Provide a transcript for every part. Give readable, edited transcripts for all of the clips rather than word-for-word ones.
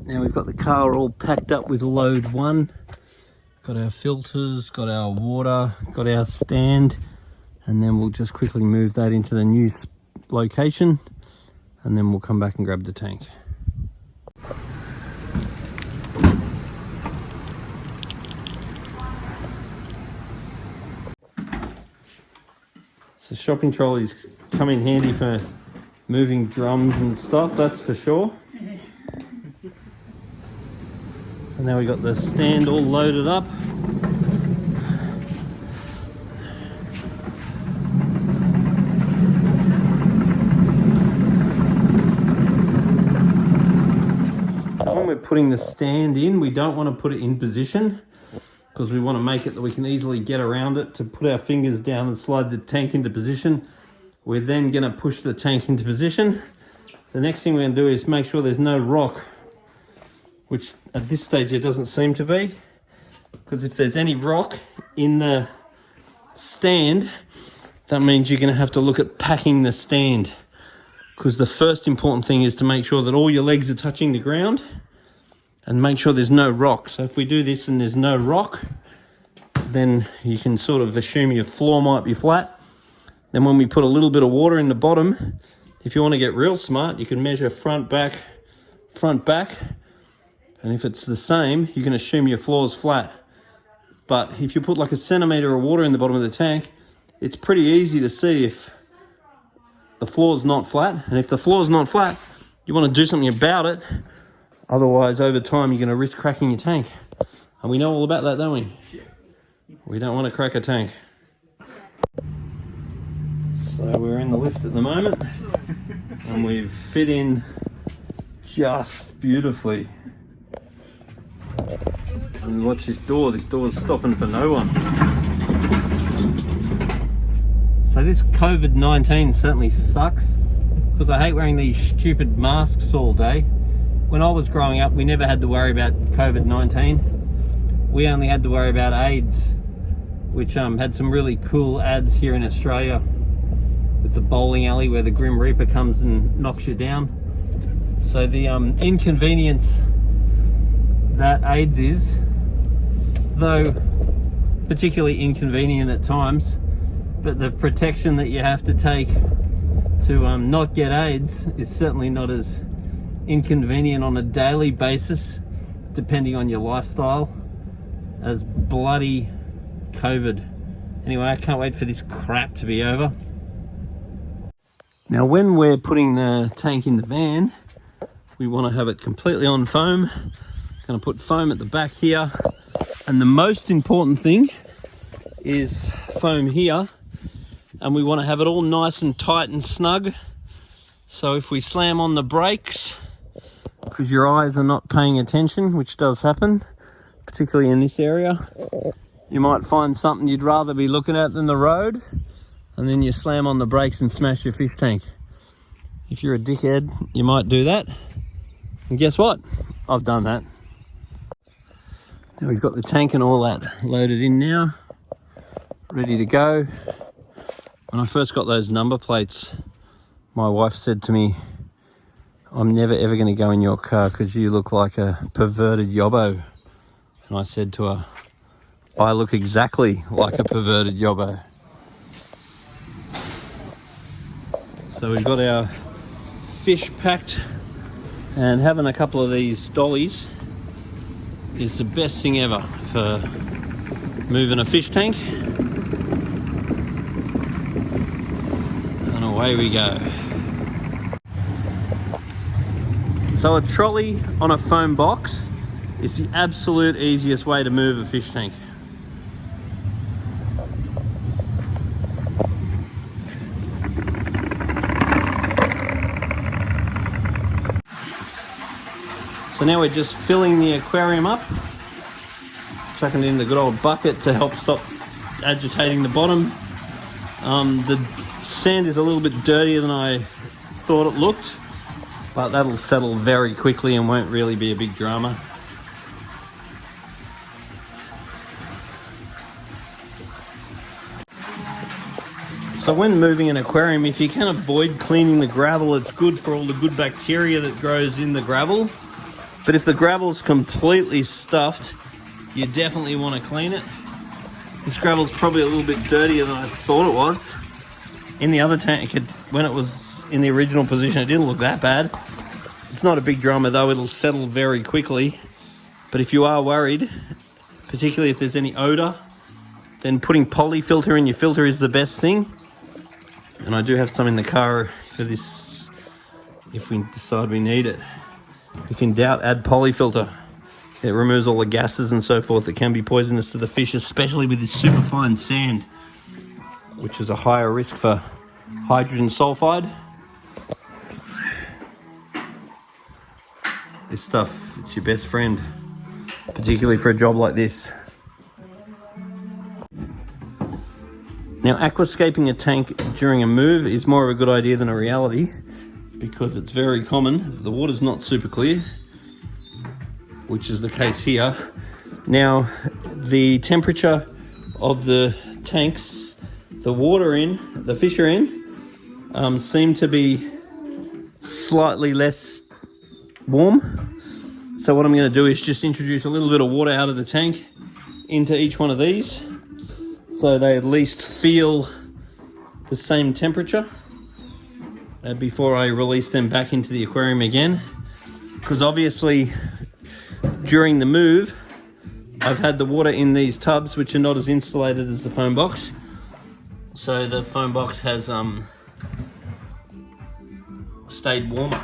Now we've got the car all packed up with load one. Got our filters, got our water, got our stand, and then we'll just quickly move that into the new location, and then we'll come back and grab the tank. So shopping trolleys come in handy for moving drums and stuff, that's for sure. And now we got the stand all loaded up. So when we're putting the stand in, we don't want to put it in position because we want to make it that we can easily get around it to put our fingers down and slide the tank into position. We're then going to push the tank into position. The next thing we're going to do is make sure there's no rock, which at this stage there doesn't seem to be, because if there's any rock in the stand, that means you're going to have to look at packing the stand, because the first important thing is to make sure that all your legs are touching the ground and make sure there's no rock. So if we do this and there's no rock, then you can sort of assume your floor might be flat. Then when we put a little bit of water in the bottom, if you want to get real smart, you can measure front, back, and if it's the same, you can assume your floor is flat. But if you put like a centimetre of water in the bottom of the tank, it's pretty easy to see if the floor is not flat. And if the floor is not flat, you want to do something about it. Otherwise, over time, you're going to risk cracking your tank. And we know all about that, don't we? We don't want to crack a tank. So we're in the lift at the moment, and we've fit in just beautifully. And watch this door's stopping for no one. So this COVID-19 certainly sucks, because I hate wearing these stupid masks all day. When I was growing up, we never had to worry about COVID-19. We only had to worry about AIDS, which had some really cool ads here in Australia with the bowling alley where the Grim Reaper comes and knocks you down. So the inconvenience that AIDS is, though particularly inconvenient at times, but the protection that you have to take to not get AIDS is certainly not as inconvenient on a daily basis, depending on your lifestyle, as bloody COVID. Anyway, I can't wait for this crap to be over. Now when we're putting the tank in the van, we want to have it completely on foam. Going to put foam at the back here, and the most important thing is foam here, and we want to have it all nice and tight and snug. So if we slam on the brakes, because your eyes are not paying attention, which does happen, particularly in this area, you might find something you'd rather be looking at than the road, and then you slam on the brakes and smash your fish tank. If you're a dickhead, you might do that, and guess what? I've done that. Now we've got the tank and all that loaded in now, ready to go. When I first got those number plates, my wife said to me, "I'm never ever going to go in your car because you look like a perverted yobbo." And I said to her, "I look exactly like a perverted yobbo." So we've got our fish packed, and having a couple of these dollies is the best thing ever for moving a fish tank. And away we go. So a trolley on a foam box is the absolute easiest way to move a fish tank. So now we're just filling the aquarium up, chucking it in the good old bucket to help stop agitating the bottom. The sand is a little bit dirtier than I thought it looked, but that'll settle very quickly and won't really be a big drama. So when moving an aquarium, if you can avoid cleaning the gravel, it's good for all the good bacteria that grows in the gravel. But if the gravel's completely stuffed, you definitely want to clean it. This gravel's probably a little bit dirtier than I thought it was. In the other tank, when it was in the original position, it didn't look that bad. It's not a big drama though, it'll settle very quickly. But if you are worried, particularly if there's any odor, then putting polyfilter in your filter is the best thing. And I do have some in the car for this, if we decide we need it. If in doubt, add polyfilter. It removes all the gases and so forth that can be poisonous to the fish, especially with this superfine sand, which is a higher risk for hydrogen sulfide. This stuff, it's your best friend, particularly for a job like this. Now, aquascaping a tank during a move is more of a good idea than a reality, because it's very common. The water's not super clear, which is the case here. Now, the temperature of the tanks, the fish are in, seem to be slightly less warm. So what I'm going to do is just introduce a little bit of water out of the tank into each one of these, so they at least feel the same temperature before I release them back into the aquarium again. Because obviously during the move, I've had the water in these tubs, which are not as insulated as the foam box. So the foam box has stayed warmer.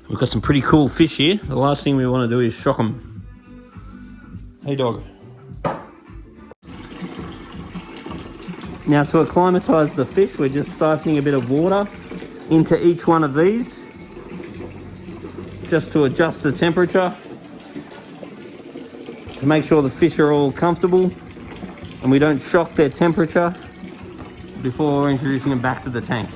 We've got some pretty cool fish here. The last thing we want to do is shock them. Hey dog. Now, to acclimatise the fish, we're just siphoning a bit of water into each one of these, just to adjust the temperature, to make sure the fish are all comfortable and we don't shock their temperature before introducing them back to the tank.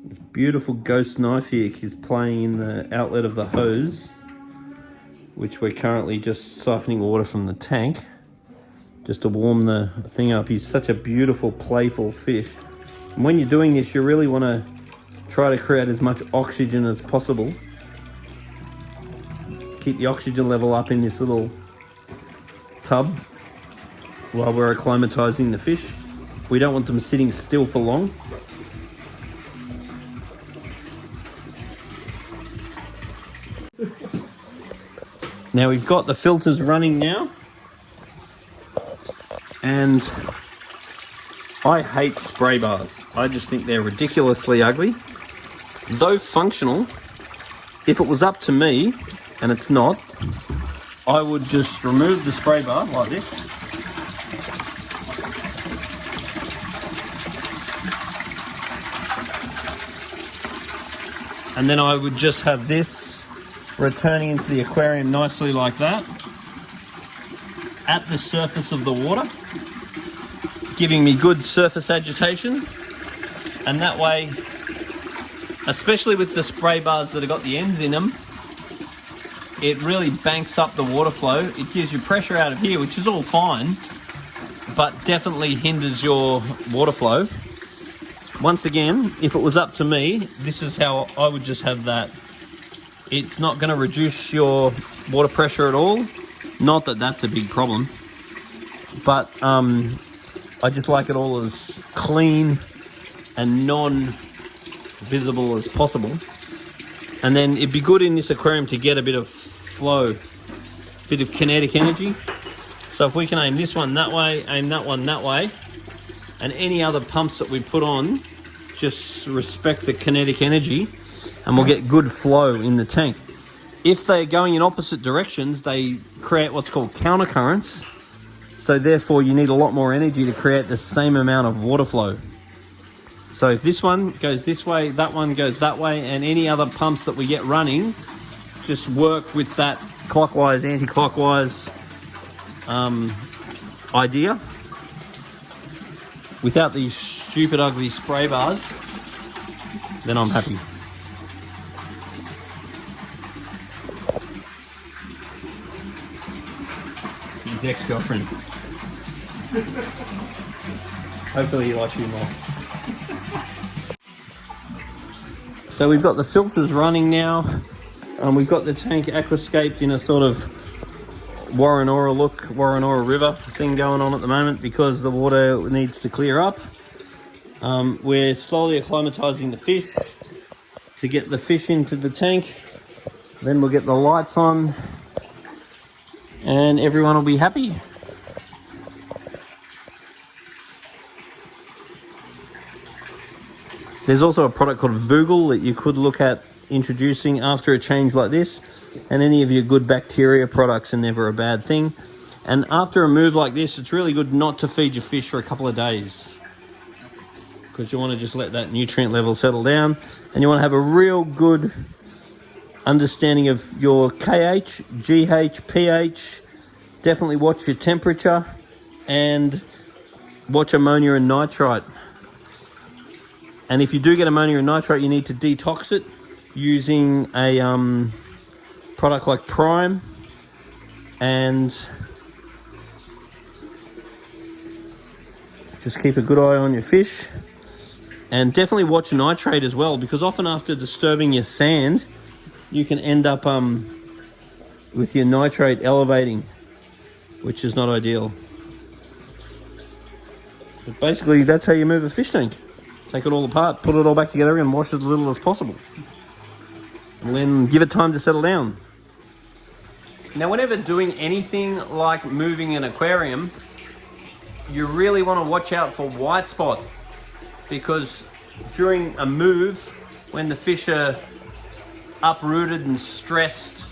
This beautiful ghost knife here is playing in the outlet of the hose, which we're currently just siphoning water from the tank just to warm the thing up. He's such a beautiful, playful fish. And when you're doing this, you really want to try to create as much oxygen as possible. Keep the oxygen level up in this little tub while we're acclimatizing the fish. We don't want them sitting still for long. Now we've got the filters running now, and I hate spray bars. I just think they're ridiculously ugly. Though functional, if it was up to me, and it's not, I would just remove the spray bar like this. And then I would just have this returning into the aquarium nicely like that, at the surface of the water, giving me good surface agitation. And that way, especially with the spray bars that have got the ends in them, it really banks up the water flow. It gives you pressure out of here, which is all fine, but definitely hinders your water flow. Once again, if it was up to me, this is how I would just have that. It's not going to reduce your water pressure at all. Not that that's a big problem, but I just like it all as clean and non-visible as possible. And then it'd be good in this aquarium to get a bit of flow, a bit of kinetic energy. So if we can aim this one that way, aim that one that way, and any other pumps that we put on, just respect the kinetic energy, and we'll get good flow in the tank. If they're going in opposite directions, they create what's called countercurrents. So therefore you need a lot more energy to create the same amount of water flow. So if this one goes this way, that one goes that way, and any other pumps that we get running, just work with that clockwise, anti-clockwise idea. Without these stupid ugly spray bars, then I'm happy. His ex-girlfriend. Hopefully he likes you more. So we've got the filters running now. We've got the tank aquascaped in a sort of Warrenora River thing going on at the moment because the water needs to clear up. We're slowly acclimatizing the fish to get the fish into the tank. Then we'll get the lights on and everyone will be happy. There's also a product called Vogel that you could look at introducing after a change like this. And any of your good bacteria products are never a bad thing. And after a move like this, it's really good not to feed your fish for a couple of days, because you want to just let that nutrient level settle down. And you want to have a real good understanding of your KH, GH, pH. Definitely watch your temperature and watch ammonia and nitrite. And if you do get ammonia and nitrite, you need to detox it using a product like Prime. And just keep a good eye on your fish. And definitely watch nitrate as well, because often after disturbing your sand, you can end up with your nitrate elevating, which is not ideal. But basically, that's how you move a fish tank. Take it all apart, put it all back together and wash it as little as possible. And then give it time to settle down. Now, whenever doing anything like moving an aquarium, you really want to watch out for white spot, because during a move, when the fish are uprooted and stressed,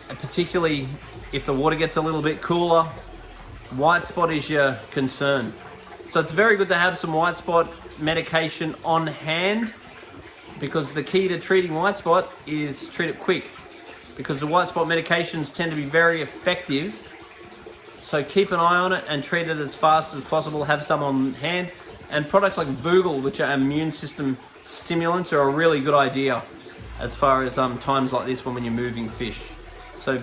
and particularly if the water gets a little bit cooler, white spot is your concern. So it's very good to have some white spot medication on hand, because the key to treating white spot is treat it quick, because the white spot medications tend to be very effective. So keep an eye on it and treat it as fast as possible. Have some on hand. And products like Vogel, which are immune system stimulants, are a really good idea as far as times like this when you're moving fish. So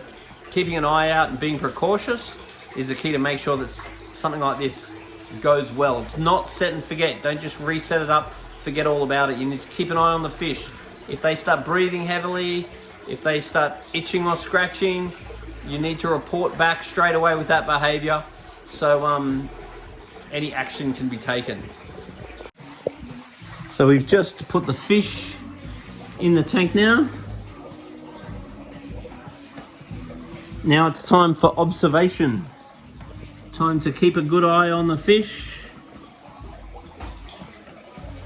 keeping an eye out and being precautious is the key to make sure that something like this goes well. It's not set and forget. Don't just reset it up, forget all about it. You need to keep an eye on the fish. If they start breathing heavily, if they start itching or scratching, you need to report back straight away with that behavior, so any action can be taken. So we've just put the fish in the tank now. Now it's time for observation. Time to keep a good eye on the fish.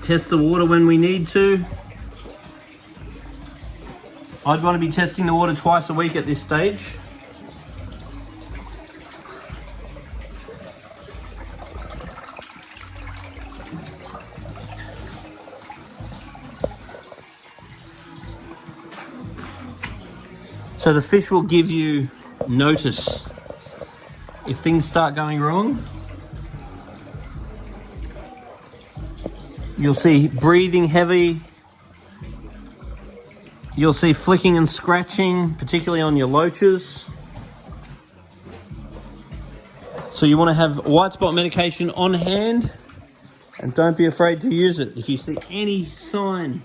Test the water when we need to. I'd want to be testing the water twice a week at this stage. So the fish will give you notice if things start going wrong. You'll see breathing heavy. You'll see flicking and scratching, particularly on your loaches. So you want to have white spot medication on hand, and don't be afraid to use it. If you see any sign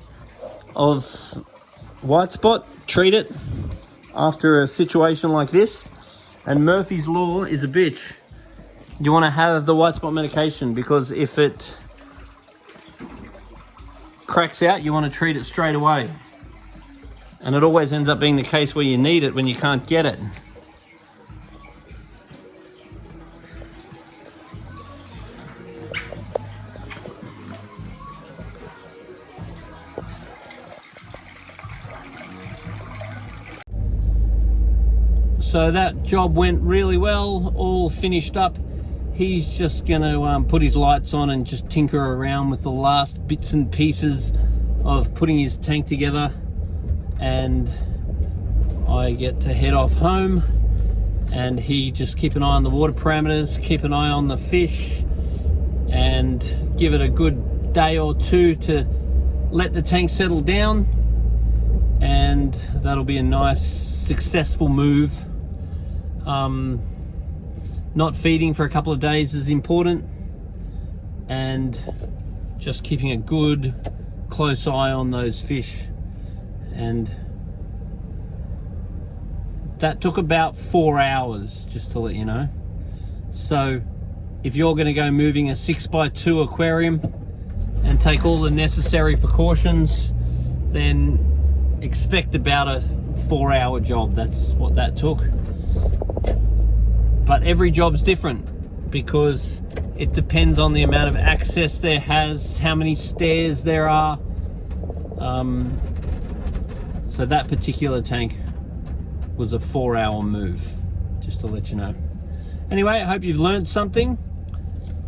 of white spot, treat it after a situation like this. And Murphy's Law is a bitch. You want to have the white spot medication, because if it cracks out, you want to treat it straight away. And it always ends up being the case where you need it when you can't get it. So that job went really well, all finished up. He's just going to put his lights on and just tinker around with the last bits and pieces of putting his tank together. And I get to head off home, and he just keep an eye on the water parameters, keep an eye on the fish, and give it a good day or two to let the tank settle down. And that'll be a nice, successful move. not feeding for a couple of days is important, and just keeping a good close eye on those fish. And that took about 4 hours, just to let you know. So if you're going to go moving a 6x2 aquarium and take all the necessary precautions, then expect about a 4-hour job. That's what that took. But every job's different because it depends on the amount of access there has, how many stairs there are. So that particular tank was a 4-hour move, just to let you know. Anyway, I hope you've learned something.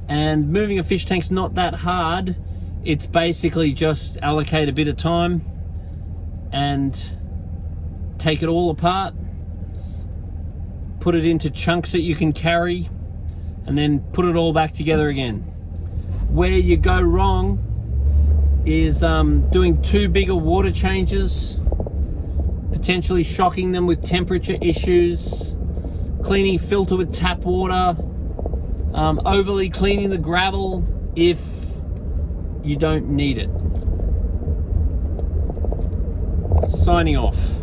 And moving a fish tank's not that hard. It's basically just allocate a bit of time and take it all apart, put it into chunks that you can carry, and then put it all back together again. Where you go wrong is doing too big a water changes, potentially shocking them with temperature issues, cleaning filter with tap water, overly cleaning the gravel if you don't need it. Signing off.